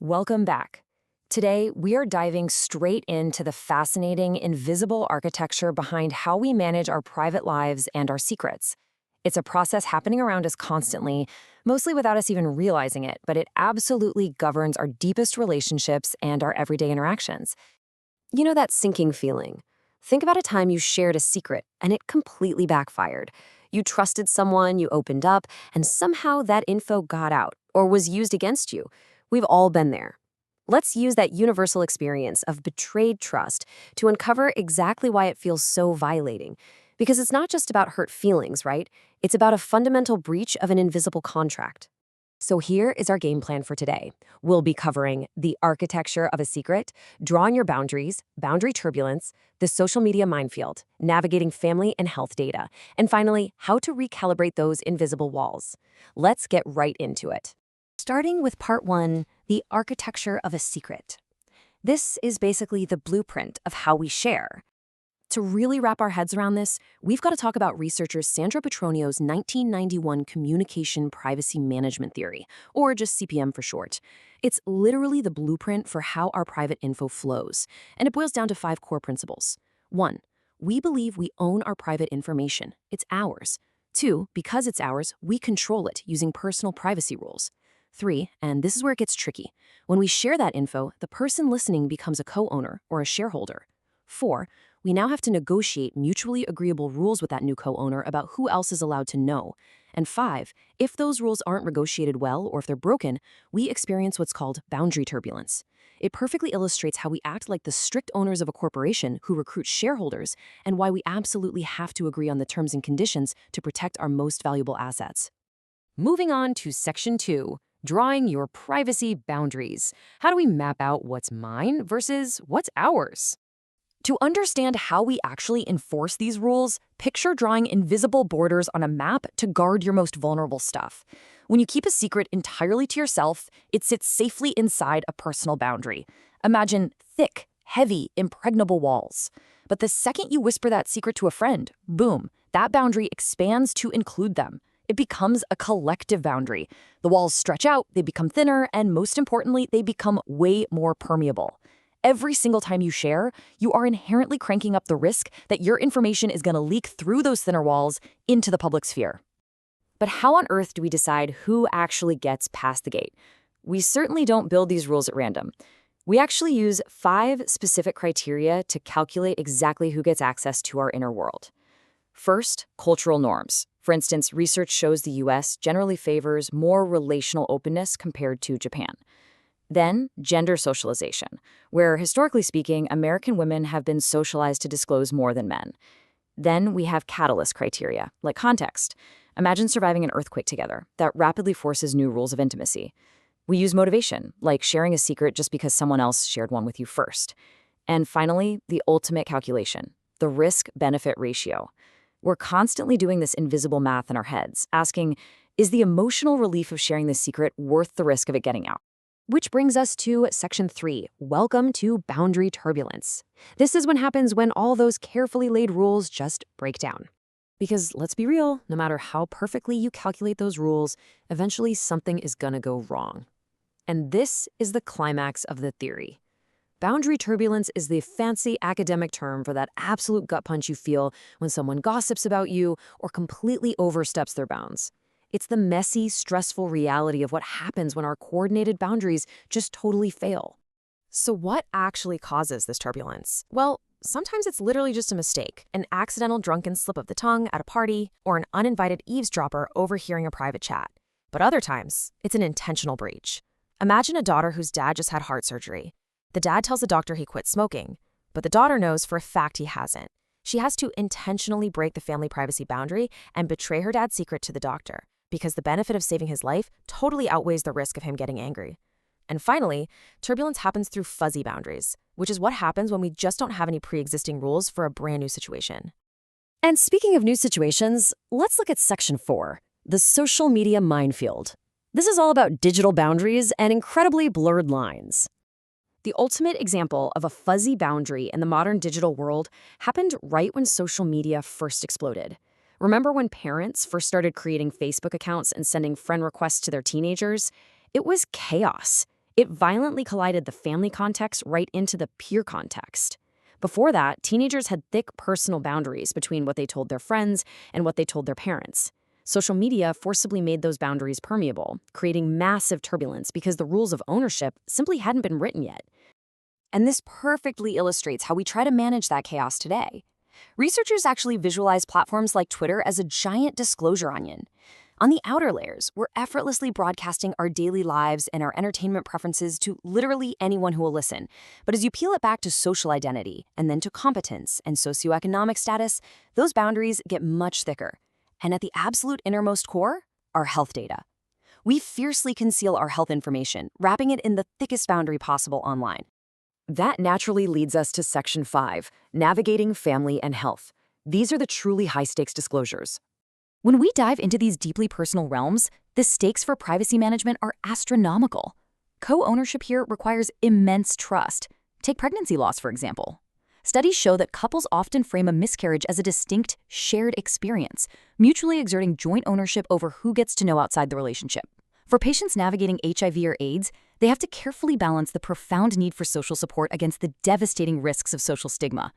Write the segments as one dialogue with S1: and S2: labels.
S1: Welcome back. Today, we are diving straight into the fascinating, invisible architecture behind how we manage our private lives and our secrets. It's a process happening around us constantly, mostly without us even realizing it, but it absolutely governs our deepest relationships and our everyday interactions.
S2: You know that sinking feeling? Think about a time you shared a secret and it completely backfired. You trusted someone, you opened up, and somehow that info got out or was used against you. We've all been there. Let's use that universal experience of betrayed trust to uncover exactly why it feels so violating. Because it's not just about hurt feelings, right? It's about a fundamental breach of an invisible contract. So here is our game plan for today. We'll be covering the architecture of a secret, drawing your boundaries, boundary turbulence, the social media minefield, navigating family and health data, and finally, how to recalibrate those invisible walls. Let's get right into it. Starting with part 1, the architecture of a secret. This is basically the blueprint of how we share. To really wrap our heads around this, we've got to talk about researcher Sandra Petronio's 1991 Communication Privacy Management Theory, or just CPM for short. It's literally the blueprint for how our private info flows, and it boils down to 5 core principles. 1. We believe we own our private information. It's ours. 2. Because it's ours, we control it using personal privacy rules. 3, and this is where it gets tricky. When we share that info, the person listening becomes a co-owner or a shareholder. 4, we now have to negotiate mutually agreeable rules with that new co-owner about who else is allowed to know. And 5, if those rules aren't negotiated well or if they're broken, we experience what's called boundary turbulence. It perfectly illustrates how we act like the strict owners of a corporation who recruit shareholders and why we absolutely have to agree on the terms and conditions to protect our most valuable assets. Moving on to Section 2, drawing your privacy boundaries. How do we map out what's mine versus what's ours? To understand how we actually enforce these rules, picture drawing invisible borders on a map to guard your most vulnerable stuff. When you keep a secret entirely to yourself, it sits safely inside a personal boundary. Imagine thick, heavy, impregnable walls. But the second you whisper that secret to a friend, boom, that boundary expands to include them. It becomes a collective boundary. The walls stretch out, they become thinner, and most importantly, they become way more permeable. Every single time you share, you are inherently cranking up the risk that your information is going to leak through those thinner walls into the public sphere. But how on earth do we decide who actually gets past the gate? We certainly don't build these rules at random. We actually use 5 specific criteria to calculate exactly who gets access to our inner world. First, cultural norms. For instance, research shows the US generally favors more relational openness compared to Japan. Then, gender socialization, where historically speaking, American women have been socialized to disclose more than men. Then we have catalyst criteria, like context. Imagine surviving an earthquake together. That rapidly forces new rules of intimacy. We use motivation, like sharing a secret just because someone else shared one with you first. And finally, the ultimate calculation, the risk-benefit ratio. We're constantly doing this invisible math in our heads, asking, is the emotional relief of sharing this secret worth the risk of it getting out? Which brings us to Section 3, welcome to boundary turbulence. This is what happens when all those carefully laid rules just break down. Because let's be real, no matter how perfectly you calculate those rules, eventually something is gonna go wrong. And this is the climax of the theory. Boundary turbulence is the fancy academic term for that absolute gut punch you feel when someone gossips about you or completely oversteps their bounds. It's the messy, stressful reality of what happens when our coordinated boundaries just totally fail. So what actually causes this turbulence? Well, sometimes it's literally just a mistake, an accidental drunken slip of the tongue at a party, or an uninvited eavesdropper overhearing a private chat. But other times, it's an intentional breach. Imagine a daughter whose dad just had heart surgery. The dad tells the doctor he quit smoking, but the daughter knows for a fact he hasn't. She has to intentionally break the family privacy boundary and betray her dad's secret to the doctor, because the benefit of saving his life totally outweighs the risk of him getting angry. And finally, turbulence happens through fuzzy boundaries, which is what happens when we just don't have any pre-existing rules for a brand new situation. And speaking of new situations, let's look at Section 4, the social media minefield. This is all about digital boundaries and incredibly blurred lines. The ultimate example of a fuzzy boundary in the modern digital world happened right when social media first exploded. Remember when parents first started creating Facebook accounts and sending friend requests to their teenagers? It was chaos. It violently collided the family context right into the peer context. Before that, teenagers had thick personal boundaries between what they told their friends and what they told their parents. Social media forcibly made those boundaries permeable, creating massive turbulence because the rules of ownership simply hadn't been written yet. And this perfectly illustrates how we try to manage that chaos today. Researchers actually visualize platforms like Twitter as a giant disclosure onion. On the outer layers, we're effortlessly broadcasting our daily lives and our entertainment preferences to literally anyone who will listen. But as you peel it back to social identity, and then to competence and socioeconomic status, those boundaries get much thicker. And at the absolute innermost core, our health data. We fiercely conceal our health information, wrapping it in the thickest boundary possible online. That naturally leads us to Section 5, Navigating Family and Health. These are the truly high-stakes disclosures. When we dive into these deeply personal realms, the stakes for privacy management are astronomical. Co-ownership here requires immense trust. Take pregnancy loss, for example. Studies show that couples often frame a miscarriage as a distinct, shared experience, mutually exerting joint ownership over who gets to know outside the relationship. For patients navigating HIV or AIDS, they have to carefully balance the profound need for social support against the devastating risks of social stigma.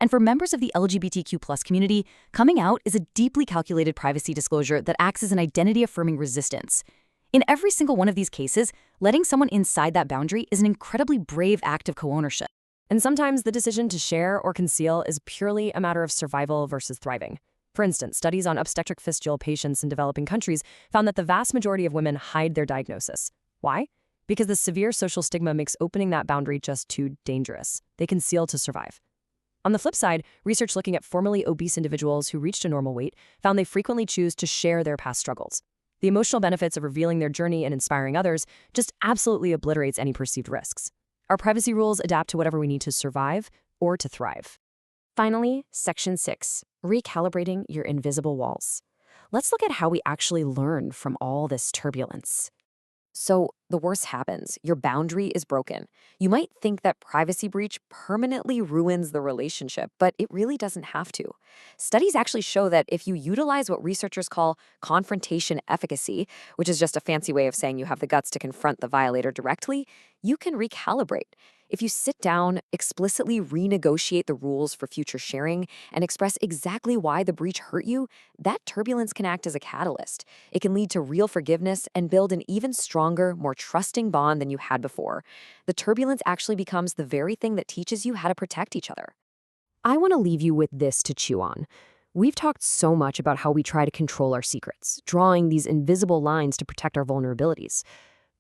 S2: And for members of the LGBTQ+ community, coming out is a deeply calculated privacy disclosure that acts as an identity-affirming resistance. In every single one of these cases, letting someone inside that boundary is an incredibly brave act of co-ownership. And sometimes the decision to share or conceal is purely a matter of survival versus thriving. For instance, studies on obstetric fistula patients in developing countries found that the vast majority of women hide their diagnosis. Why? Because the severe social stigma makes opening that boundary just too dangerous. They conceal to survive. On the flip side, research looking at formerly obese individuals who reached a normal weight found they frequently choose to share their past struggles. The emotional benefits of revealing their journey and inspiring others just absolutely obliterates any perceived risks. Our privacy rules adapt to whatever we need to survive or to thrive. Finally, Section 6, Recalibrating Your Invisible Walls. Let's look at how we actually learn from all this turbulence. So the worst happens. Your boundary is broken. You might think that privacy breach permanently ruins the relationship, but it really doesn't have to. Studies actually show that if you utilize what researchers call confrontation efficacy, which is just a fancy way of saying you have the guts to confront the violator directly, you can recalibrate. If you sit down, explicitly renegotiate the rules for future sharing, and express exactly why the breach hurt you, that turbulence can act as a catalyst. It can lead to real forgiveness and build an even stronger, more trusting bond than you had before. The turbulence actually becomes the very thing that teaches you how to protect each other. I want to leave you with this to chew on. We've talked so much about how we try to control our secrets, drawing these invisible lines to protect our vulnerabilities.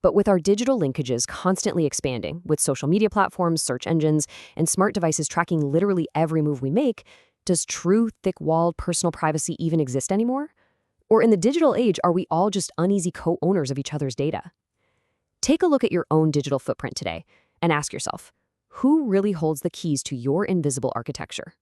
S2: But with our digital linkages constantly expanding, with social media platforms, search engines, and smart devices tracking literally every move we make, does true, thick-walled personal privacy even exist anymore? Or in the digital age, are we all just uneasy co-owners of each other's data? Take a look at your own digital footprint today and ask yourself, who really holds the keys to your invisible architecture?